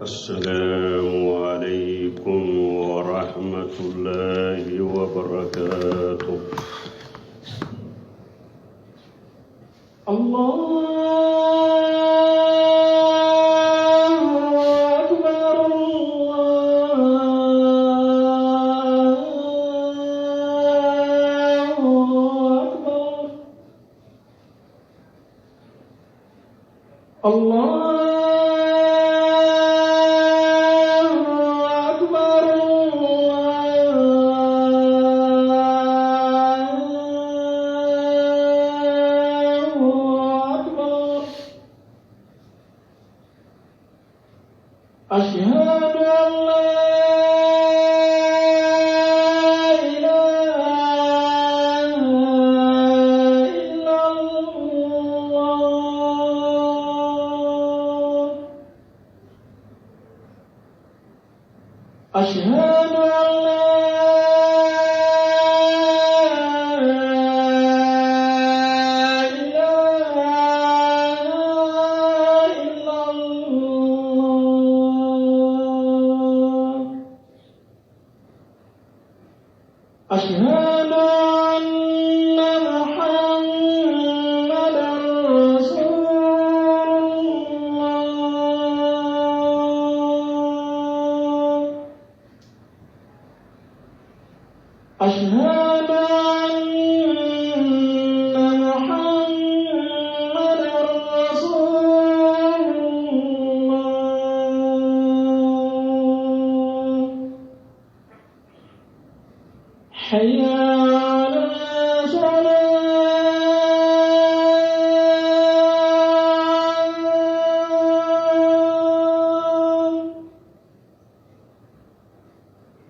السلام عليكم ورحمة الله وبركاته. الله أكبر الله أكبر أشهد أن لا إله إلا الله أشهد أن لا أشهد أن محمدًا رسول الله أشهد أن محمدًا رسول الله حي على الصلاة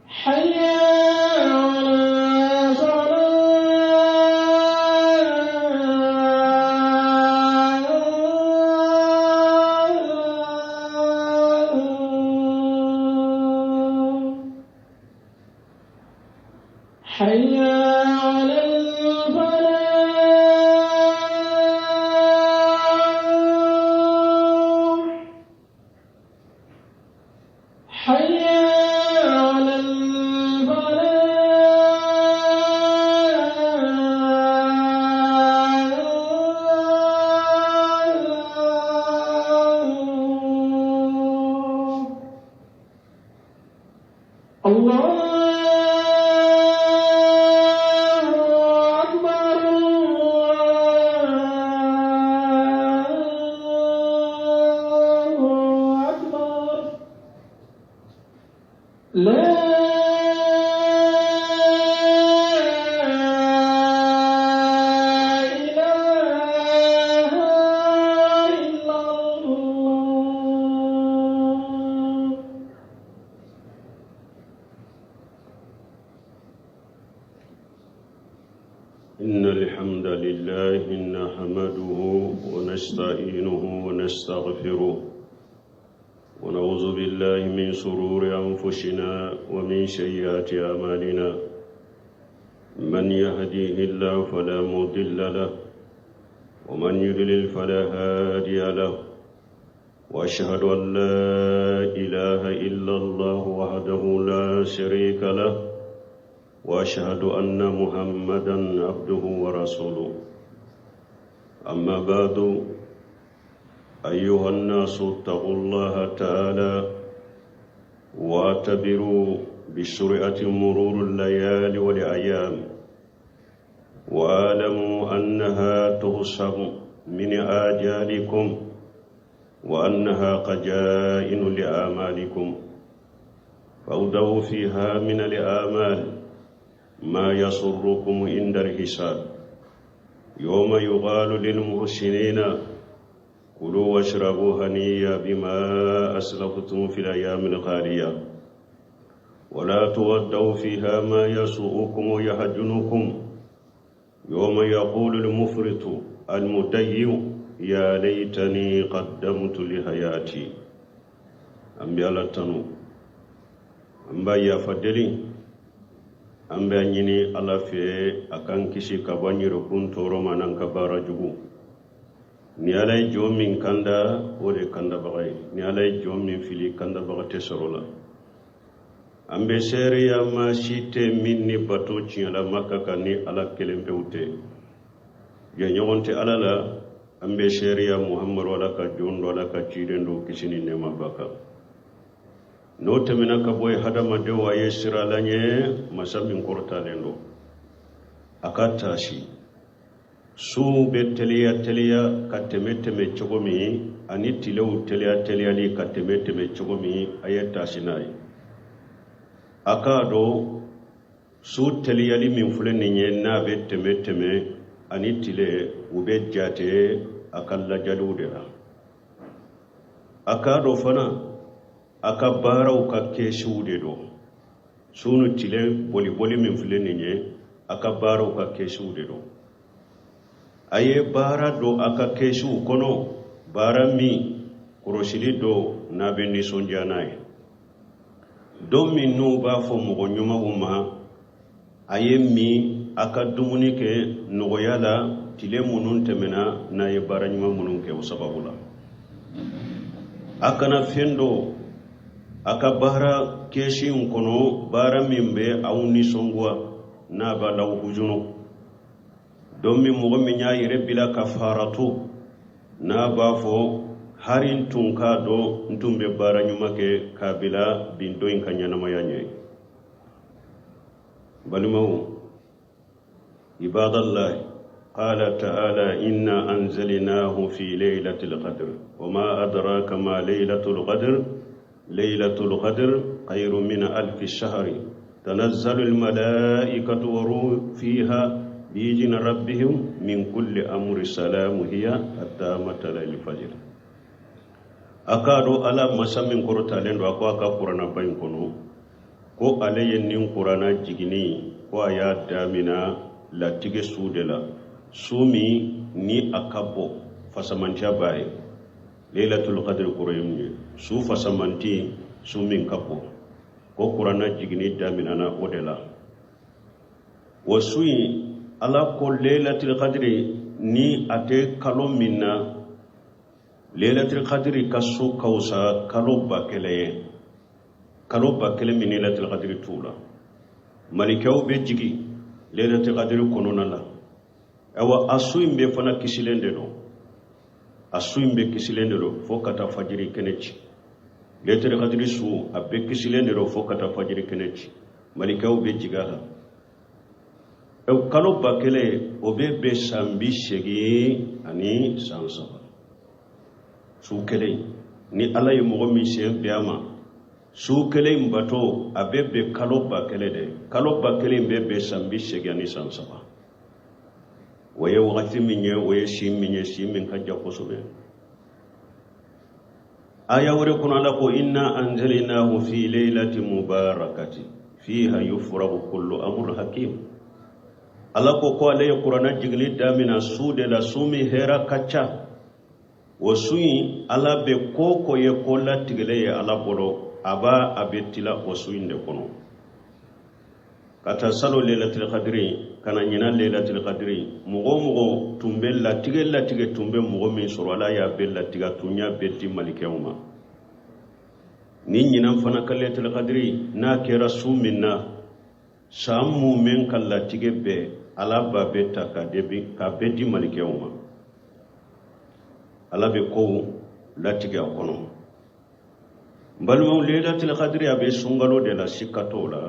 حي حي على الفلاح حي على الفلاح الله لا إله إلا الله إن الحمد لله نحمده ونستعينه ونستغفره ونعوذ بالله من شرور أنفسنا ومن سيئات أعمالنا من يهديه الله فلا مضل له ومن يضلل فلا هادي له وأشهد أن لا إله إلا الله وحده لا شريك له وأشهد أن محمدًا عبده ورسوله أما بعد أيها الناس اتقوا الله تعالى واعتبروا بسرعة مرور الليالي والأيام واعلموا أنها تحسب من آجالكم وأنها خزائن لأعمالكم فاودعوا فيها من الأعمال ما يسركم عند الحساب يوم يقال للمحسنين كلوا واشربوا هنيئا بما أسلفتم في الأيام الخالية ولا تودعوا فيها ما يسوءكم ويحزنكم يوم يقول المفرط المديّ يا ليتني قدمت لحياتي أمبي على تنو أمبي يا فدلي أمبي أنيني على في أكان كشي كباني ركون تورو منان كبارا جبو ni alay jom min kanda ode kanda bagay ni alay jom min fili kanda bagate sorola ambe seriya ma site minni bato ciala makka kani ala kelempe ute ya nyonte alala ambe seriya muhammad wala ka jondo wala ka cidendo kisini nema baka no temena ka boy hadama de wa yesira lanye masamin korta lendo akata shi su be teliya ka teme chogomi ani tilew teliya li ka teme chogomi ayeta sinai akado su teliyali min fulani nye na be teme ani tile ube jate akalla jaludera akado fana akabara ka keshude do sunu tile boli min fulani nye akabara ka keshude do aye bara do aka keshu kono bara mi koroshili do na be ni sonjanaye don min n'u b'a fɔ mɔgɔ ɲumanw ma a ye min a ka dumuni kɛ nɔgɔya la tile minnu tɛmɛna n'a ye baara ɲuman minnu kɛ o sababu la a kana fɛn dɔ a ka baara kɛsi in kɔnɔ baara min bɛ aw nisɔngoya n'a b'a la hujunu don min mɔgɔ min y'a yɛrɛ bila ka faratu n'a b'a fɔ hari tun ka dɔn tun bɛ baara ɲuman kɛ k'a bila bin dɔ in ka ɲɛnamaya ɲɛ balimaw ibadallahi qala ta'ala inna anzalnahu fi laylatil qadr wama adraka ma laylatul qadr khayrun min alf shahr tanazzalu al malaikatu wa ruhu fiha bi'izni rabbihim min kulli amri salamun hiya hatta matla'il fajr akado ala masamin korota lendo ako aka qur'ana bayin kono ko alayen nin qur'ana jigini ko aya damina la tige sudela sumi ni akabo fasamantia baye lailatul qadr qur'ani su fasamanti sumin kapo ko qur'ana jigini damina na odela wasui ala ko lailatul qadr ni ate kalom minna lailatul qadri kasu kausa kalo bakele min lailatul qadri tula malikaw be jigi lailatul qadri konona la awa asuim be fana kisilende do fo kata fajiri kenechi lailatul qadri su abbe kisilende do fo kata fajiri kenechi malikaw be jigaha kalo bakele obe sambi shegi ani sansaba su kelen ni ala ye mɔgɔ min sen biyama su kelen bato a bɛ bɛn kalo ba kelen bɛ bɛn san 80 ni san 3 o ye wagati min ye o ye si min ka jan kosɛbɛ aya wɛrɛ kɔnɔ ala ko inna anzalnahu fi laylatin mubarakati fiha yufraqu kullu amrin hakim ala ko ale ye kuranna jigili damina su de la su min hɛra ka ca wasui ala be koko ye kola tigele ye ala bolo aba abetila wasui nde kono kata salo lailatul qadri kana nyina lailatul qadri mugo tumbe la tige tumbe mugo min soro ala ya bella tiga tunya betti malikewma ni nyina fana lailatul qadri na kera suminna samu men kala tige be ala ba betta ka betti malikewma ala be ko latige kono balmo lailatul qadri abe sungalo de la sikatola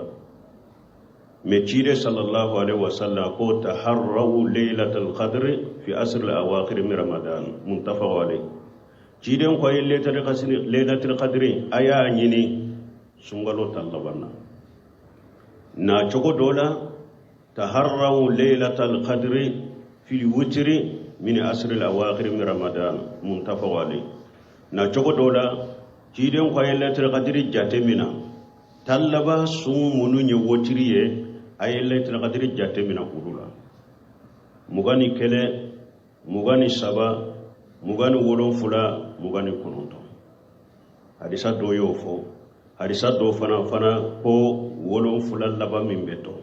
mechire sallallahu alaihi wasallam ko taharru lailatul qadri fi asr al awakhir min ramadan muntafaq alayhi ciden ko lailatul qadri aya nyini sungalo tallabanna na chogo dola taharru lailatul qadri fi witri min asr al awakhir min ramadan muntafaq alayhi na chogo dola ciden ko lailatul qadri jatemina tallaba sumunu nye wotiriye ay lailatul qadri jatemina kudula mugani kele mugani saba mugani wolon fula mugani kononto hadisa do yofo hadisa do fana ko wolon fula laba min beto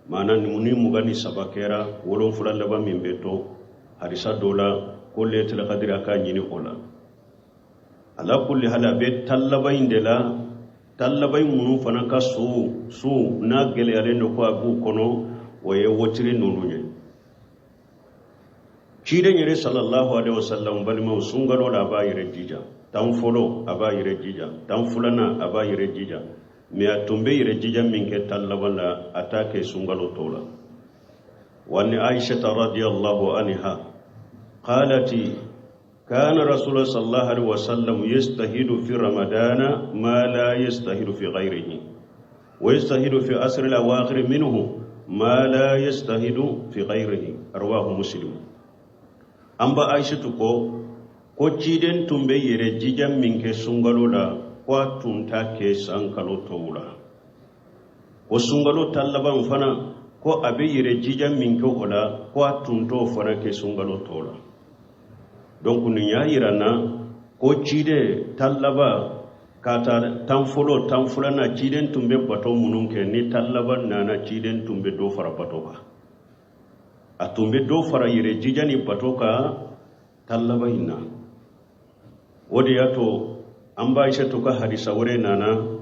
mana ni mugani saba kera wolon fula laba min beto hadisa do la ko laylatul qadri aka nyini ola ala kulli hala be tallabain de la tallabain munu fana ka su na gele ale no ko abu kono waye wotiri nununye cide nyere sallallahu alaihi wasallam balima sungalo da ba yire jija tan folo aba yire jija tan fulana aba yire jija me atumbe yire jija minke tallabala atake sungalo tola wani aisha radhiyallahu anha qalati كان رسول الله صلى الله عليه وسلم يستهد في رمضان ما لا يستهد في غيره ويستهد في أسر الأواخر منه ما لا يستهد في غيره رواه مسلم أما عائشة ko ciden tumbe yere jijam minke sungalo la kwa tunta ke sankalo towla ko sungalo tallaban fana ko abe yere jijam minke ola kwa tunto fana ke sungalo towla donc ni yayirana ko cide tallaba kata tanfolo tanfulana ciden tumbe bato munun ke ni tallaba nana ciden tumbe do fara bato ka a tumbe do fara yere jijani bato ka tallaba ina wodi yato an ba isha to ka hadisa wure nana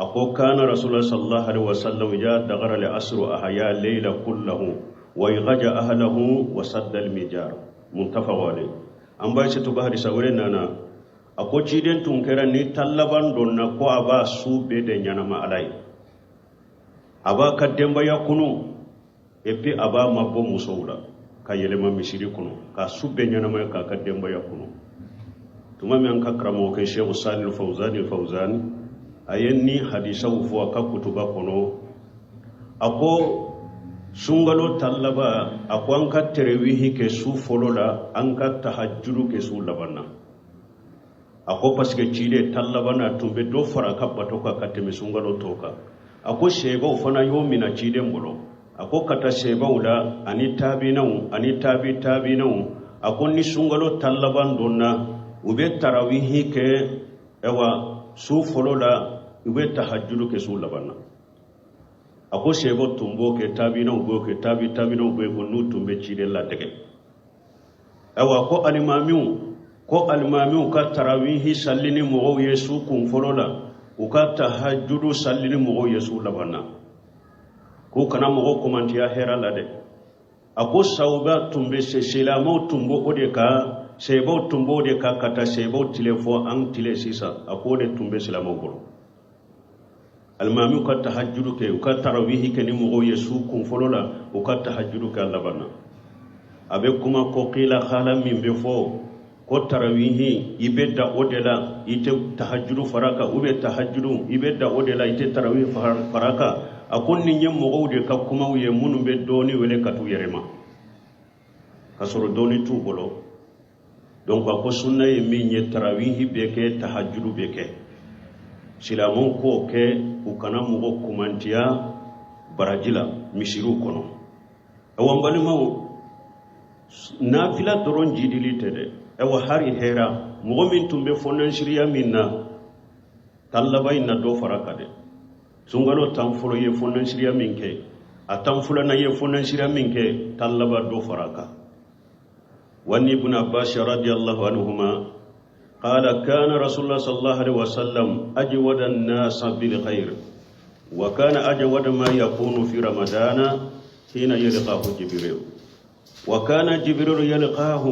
ako kana rasulullah sallallahu alaihi wasallam ya dagara li asru ahya layla kullahu wa yaghaja ahlahu wa sadda al mijar muntafaq alayhi an ba shi tuba hadisa wurin nana ako ciden tunkera ni tallaban donna ko aba su be de nyana ma alai aba kaddemba yakunu epi aba mabbo musawla ka yelema misiri kuno ka su be nyana ma ka kaddemba yakunu tuma mi an ka kramo ke sheikh salih fawzan ayenni hadisa ufo ka kutuba kono ako sungalo tallaba ako an ka terewihi ke su folola an ka tahajjudu ke su labanna ako paske cide tallabana tumbe do fara ka batoka kateme sungalo toka ako sheba ufana yomina cide mbolo ako kata sheba ula ani tabinau ako ni sungalo tallaban donna ube tarawihi ke ewa su folola ube tahajjudu ke su labanna ako sebo tumbo ke tabina ubo ke tabina ubo ko nu tumbe cide la tege awa ko alimamiu ka tarawihi sallini mo yesu kun folola u ka tahajjudu sallini mo yesu labana ko kana mo ko mantiya hera la de ako sauba tumbe se selamo tumbo ode ka sebo tumbo de ka kata sebo tilefo an tile sisa ako de tumbe selamo bolo almami ka tahajjudu ke ka tarawihi ke ni mo yesu kun folola o ka tahajjudu ka labana abe kuma ko qila khala min be fo ko tarawihi ibeda odela ite tahajjudu faraka ube tahajjudu ibeda odela ite tarawihi faraka akon ni nyem mo de ka kuma ye munu be doni wele katu yerema kasoro doni tu bolo donc ko sunna ye min ye tarawihi be ke tahajjudu be ke silamon ko ke ukana mugo kumantiya barajila misiru kono awambali mawo nafila doron jidili tede ewa hari hera mugo min tumbe fonan shiriya minna tallaba inna do faraka de sungalo tamfulo ye fonan shiriya minke atamfula na ye fonan shiriya minke tallaba do faraka wani ibn abbas radiyallahu anhuma قال كان رسول الله صلى الله عليه وسلم أجود الناس بالخير وكان أجود ما يكون في رمضان حين يلقاه جبريل وكان جبريل يلقاه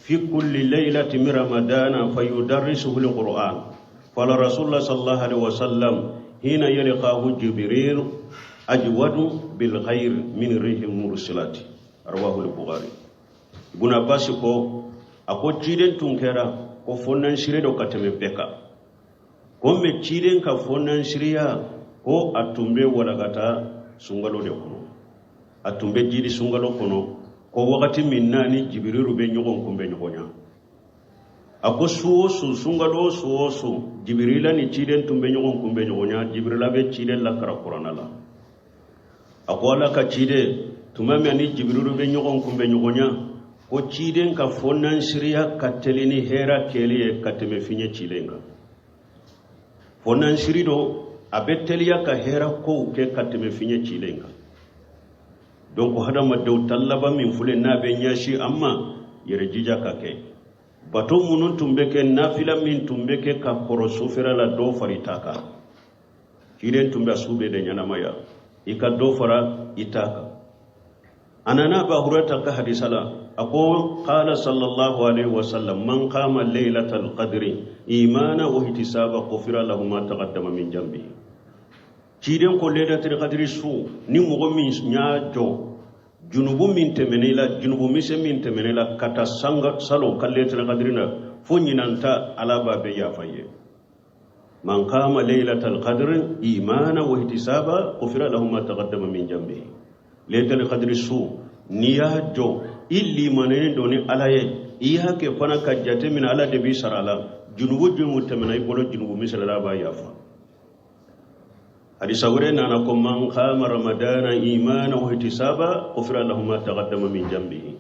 في كل ليلة من رمضان فيدرسه القرآن قال رسول الله صلى الله عليه وسلم حين يلقاه جبريل أجود بالخير من ريح المرسلات رواه البخاري ابن عباس أكو جيدن تنكرا ko fonnan shirye do kateme beka ko me ciren ka fonnan shirya ko atumbe walagata sungalo de kono atumbe jiri sungalo kono ko wakati minnani jibrilu be nyogon kumbe nyogonya ako suosu sungalo suosu jibrila ni ciren tumbe nyogon kumbe nyogonya jibrila be ciren la kara qur'ana la ako ala ka cide tumame ani jibrilu be nyogon kumbe nyogonya ko ciden ka fonnan shirya katelini hera keliye kateme finye cilenga fonnan shirido abeteliya ka hera ko ke kateme finye cilenga donc hada madau tallaba min fule na be nyashi amma yere jija ka ke bato munun tumbe ke nafila min tumbe ke ka koro sufira la do faritaka kire tumbe sube de nyana maya ika do fara itaka anana ba hurata ka hadisala ako qala sallallahu alaihi wasallam man qama laylatal qadri imana wa ihtisaba ghufira lahu ma taqaddama min jambi kire ko laylatul qadri su ni mo min nya jo junubu min temenela junubu mise min temenela kata sanga salo kalletul qadrina fo nyinanta alaba be ya faye man qama laylatal qadr imana wa ihtisaba ghufira lahu ma taqaddama min jambi laylatul qadri su niya jo illi manen doni alaye iya ke fana kajjate min ala de bi sarala junubu temenay bolo junubu misala ba ya fa hadisa wure nana ko man qama ramadana imana wa ihtisaba ghufira lahu ma taqaddama min jambihi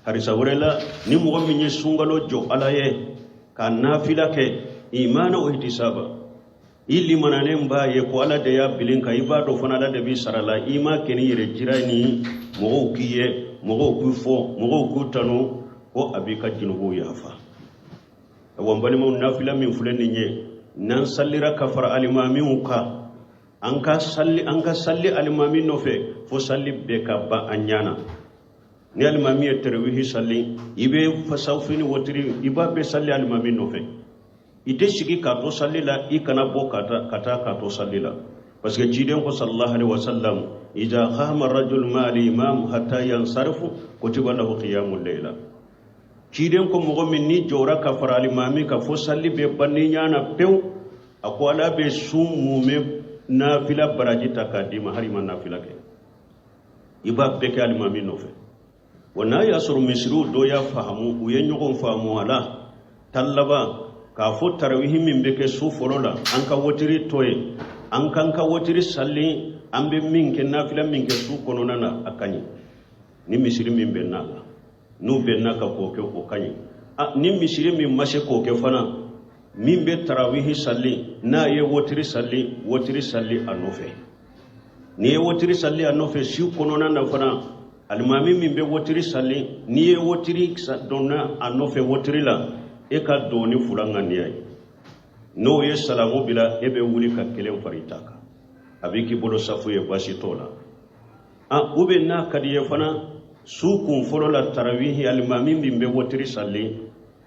hadisa wure la ni mo min sungalo jo alaye ka nafila ke imana wa ihtisaba illi manane mbaye ko ala de ya bilin ka ibado fana la de bi sarala ima keni yere jirani mo kiye mo ku fo mo ku tanu ko abika jinugo yafa wambali mo nafila min fulani nye nan sallira kafara alimamin ka an ka salli alimami nofe fo salli be ka ba anyana ni alimami terwihi salli ibe fasawfini wotiri iba be salli alimami nofe ite sigi ka to salli la ikana bo kata ka to salli la parce que jiden ko sallallahu alaihi wasallam idha qama ar-rajul ma al-imam hatta yansarifu kutiba lahu qiyamul layla jiden ko mo min ni jora ka fara alimami ka fo salli be banni nyana pew akwala be sumume nafila baraji takadima harima nafila ke iba beke alimami nofe wana yasuru misru do ya fahamu uye nyogon fahamu wala tallaba ka fo tarawihi min beke su folola anka wotiri toye anka wotiri salli ambe min ke nafila min ke su kononana akani ni misiri min benna nu benna ka ko ke ko kani ni misiri min mashe ko ke fana min be tarawihi salli na ye wotiri salli anofe ni ye wotiri salli anofe si konona na fana alimami min be wotiri salli ni ye wotiri donna anofe wotiri la e ka doni fulanga ni ay no ye salamu bila e be wuli ka kelen faritaka abiki bolo safu ye basi tola ube na kadiye fana su kun folo la tarawihi alimami min be wotiri salli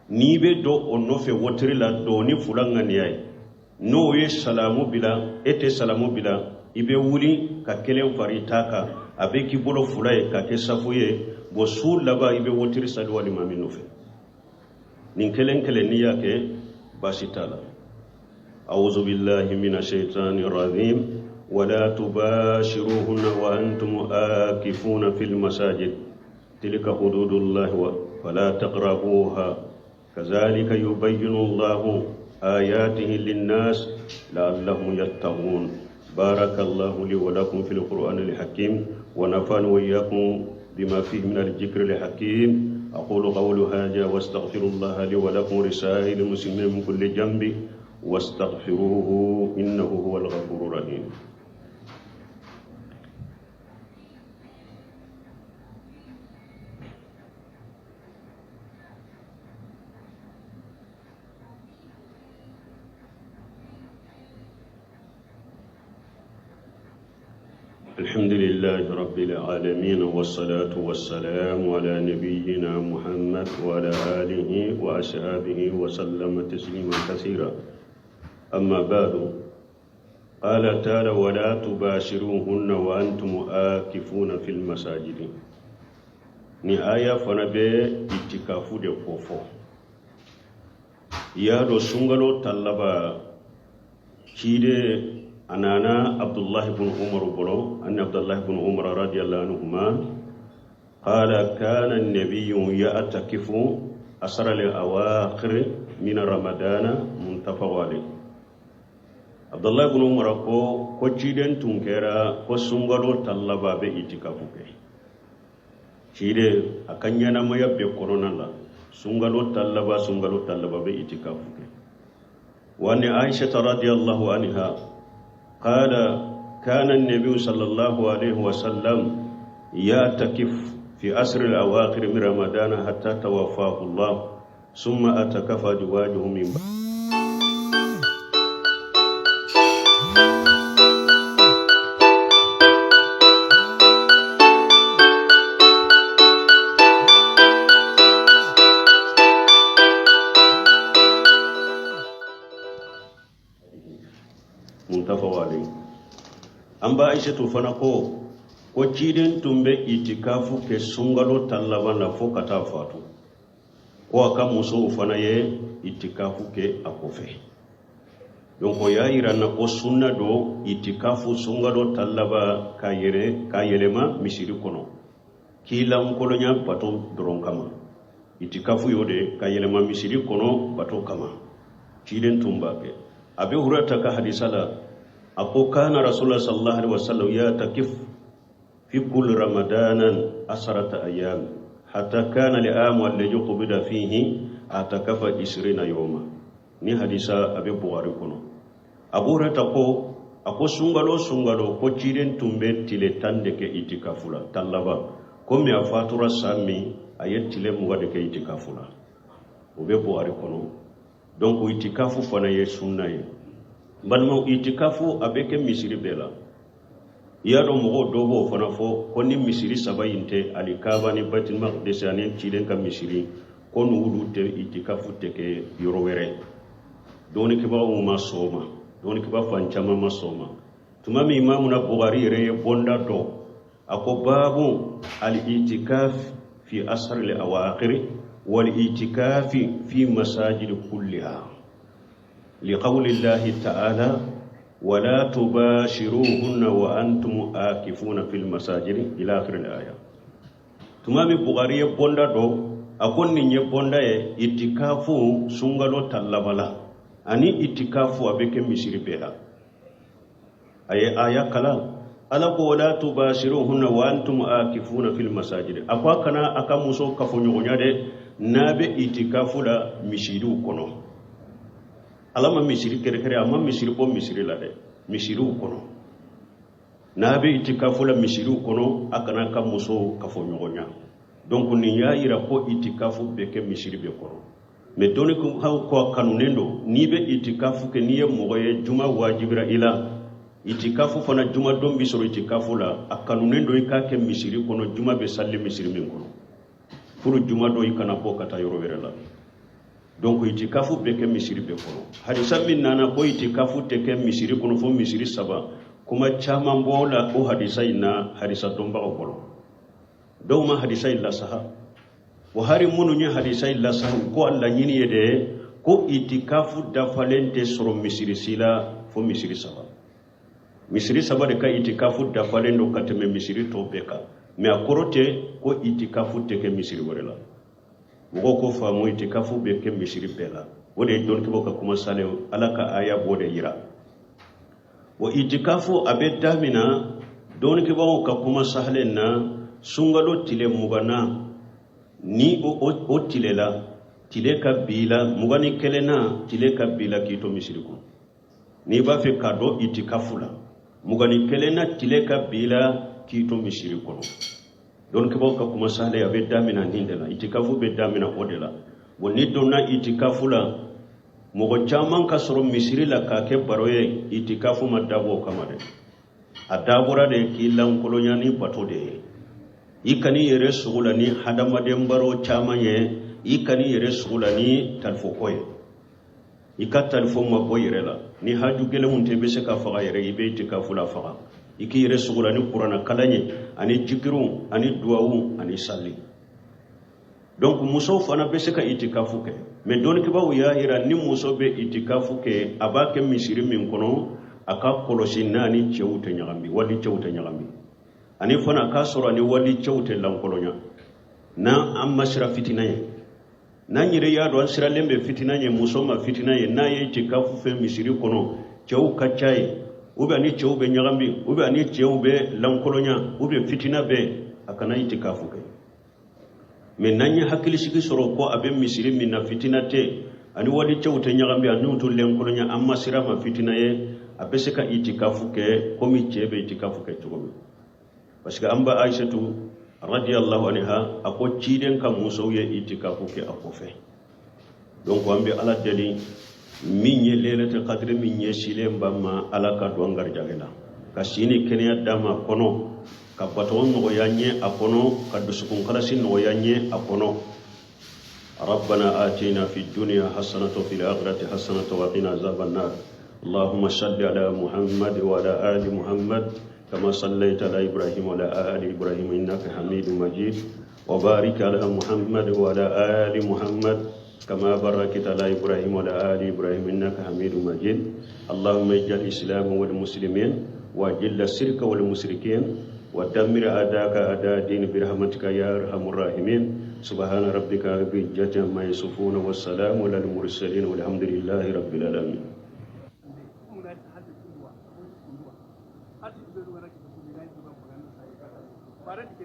ni be do onofe wotiri la doni fulanga ni ay no ye salamu bila ete salamu bila ibe wuli ka kelen faritaka abeki bolo fulaye ka ke safuye bo sul laba ibe wotiri sali wali mami nofe nin kelen ni yake basitala a'udhu billahi minash shaitanir rajim wala tubashiruhunna wa antum akifuna fil masajid tilka hududullahi wa fala taqrabuha كذلك يبين الله آياته للناس لعلهم يتقون بارك الله لي ولكم في القرآن الحكيم ونفعني وإياكم بما فيه من الذكر الحكيم أقول قول هذا واستغفر الله لي ولكم رسائل المسلمين من كل جنب واستغفروه إنه هو الغفور الرحيم الحمد لله رب العالمين والصلاة والسلام على نبينا محمد وعلى آله وأصحابه وسلم تسليما كثيرا أما بعد قال تعالى ولا تباشروهن وأنتم آكفون في المساجد ni aya fana be itikafu de kofo ya do sungalo tallaba kide anana Abdullah ibn Umar bolo anna Abdullah ibn Umar radiyallahu anhuma qala kana an-nabiy ya'takifu asra al-awakhir min ramadana muntafawali Abdullah ibn Umar ko kiden tunkera ko sungalo tallaba be itikafu ke Chide akanya na moya be corona la sungalo tallaba be itikafu ke wani Aisha radhiyallahu anha qala kana an-nabiy sallallahu alayhi wa sallam yatakif في أسر الأواخر من رمضان حتى توفاه الله ثم أتكف أزواجه من بعد. متفق عليه. أما عائشة فنقو وجيدن تنبه itikafu ke sungalo talaban la fo kata fatu ko aka muso fana ye itikafu ke akofe donc ya irana ko sunna do itikafu sungalo talaba kayelema misiri kono kilam kolonya bato doron kama itikafu yode kayelema misiri kono bato kama jiden tumba ke abi hurata ka hadisala ako kana rasulullah sallallahu alaihi wasallam ya takif في كل رمضان 10 أيام حتى كان العام الذي قبض فيه اعتكف 20 يوما ni hadisa abe buhari kono abu rata ko ako sungalo ko jiren tumbe tile tande ke itikafula tallaba ko mi afatura sami ayetile mu wade ke itikafula obe buhari kono donc itikafu fana ye sunna ye banmo itikafu abe ke misiri bela yado mogo dobo fana fo konni misiri sabayinte ali kabani batil maqdis ani cilen ka misiri kon wudu te itikafu te ke yorowere doni ke ba umma soma doni ke ba fanchama masoma tumami imamu na bukhari re bonda do ako babu al itikaf fi asr al awakhir wal itikaf fi masajid kulliha liqawli allah ta'ala ولا تباشروهن وأنتم آكفون في المساجد إلى آخر الآية. تمامي بغارية بوندا دو أكون نيني بوندا إتكافو سنغالو تلابالا أني إتكافو أبيك مشيري بها أي آية كلا ألا ولا تباشروهن وأنتم آكفون في المساجد أكوا كنا أكا موسو كفو نيغنيا دي نابي إتكافو لا مشيرو كنو alama misiri kere amma misiri bo misiri la de misiri kono nabe itikafu la misiri kono akana ka muso kafo nyogonya donc ni ya ira ko itikafu be ke misiri be kono me doni ko haw ko kanunendo ni be itikafu ke niye mogoye juma wajibira ila itikafu fana juma dombi soro itikafu la akanunendo ikake misiri kono juma be salle misiri min kono furu juma do ikana ko kata yoro werela donc itikafu beke misiri be kono hadisa min nana ko itikafu teke misiri kono fo misiri saba kuma chama mbola o hadisa ina hadisa domba ko kono do ma hadisa illa saha wa hari munu nya hadisa illa saha ko alla nyini yede ko itikafu da falente soro misiri sila fo misiri saba de ka itikafu da falendo kateme misiri to beka me akorote ko itikafu teke misiri warela mugo ko famu itikafu be ke misiri bela wode don ke boka kuma sale alaka aya bode yira wa itikafu abedda mina don ke boka kuma sahlen na sungalo tile mugana ni o tilela tile kabila mugani kelena tile kabila kito misiri ko ni ba fe kado itikafu la mugani kelena tile kabila kito misiri ko don ke boka kuma sale abe damina hindela itikafu be damina odela woni donna itikafu la mogo chaman ka soro misiri la ka ke baroye itikafu madabo kamade adabura de kilan kolonya ni batode ikani yere sugula ni hadama de mbaro chamanye ikani yere sugula ni talfokoye ikatal fo maboyirela ni haju gele munte be se ka faga yere ibe itikafu la faga iki yere sugula ni qur'ana kalanye ani jikiru ani duawu ani salli donc muso fana be se ka itikafu ke me don ke bawo ya ira ni muso be itikafu ke abake misiri min kono aka kolosi nani cewte nyagambi wali cewte nyagambi ani fana ka soro ani wali cewte lankolonya na amma sira fitinaye na nyire ya do sira lembe fitinaye muso ma fitinaye na ye itikafu fe misiri kono cew kachaye ube ani chewbe nyagambi ube ani chewbe lankolonya ube fitina be akana itikafu ke men nanya hakili sigi soro ko abe misiri minna fitina te ani wadi chewte nyagambi anu to lankolonya amma sira ma fitina ye abe se ka itikafu ke komi chebe itikafu ke tugo parce que amba aishatu radiyallahu anha ako ciden kam muso ye itikafu ke akofe donc ambe ala deli minye lelete qadre minye silen bamma ala ka do ngar jagela ka sini kenya dama kono ka baton no yanye akono ka dusukun kalasin no yanye akono ربنا آتنا في الدنيا حسنة وفي الآخرة حسنة وقنا عذاب النار اللهم صل على محمد وعلى آل محمد كما صليت على إبراهيم وعلى آل إبراهيم إنك حميد مجيد وبارك على محمد وعلى آل محمد كما باركت على إبراهيم وعلى آل إبراهيم إنك حميد مجيد اللهم اجعل الإسلام والمسلمين وأجل الشرك والمشركين ودمر أعداءك أعداء الدين برحمتك يا أرحم الراحمين سبحان ربك رب العزة عما يصفون والسلام على المرسلين والحمد لله رب العالمين. Parece que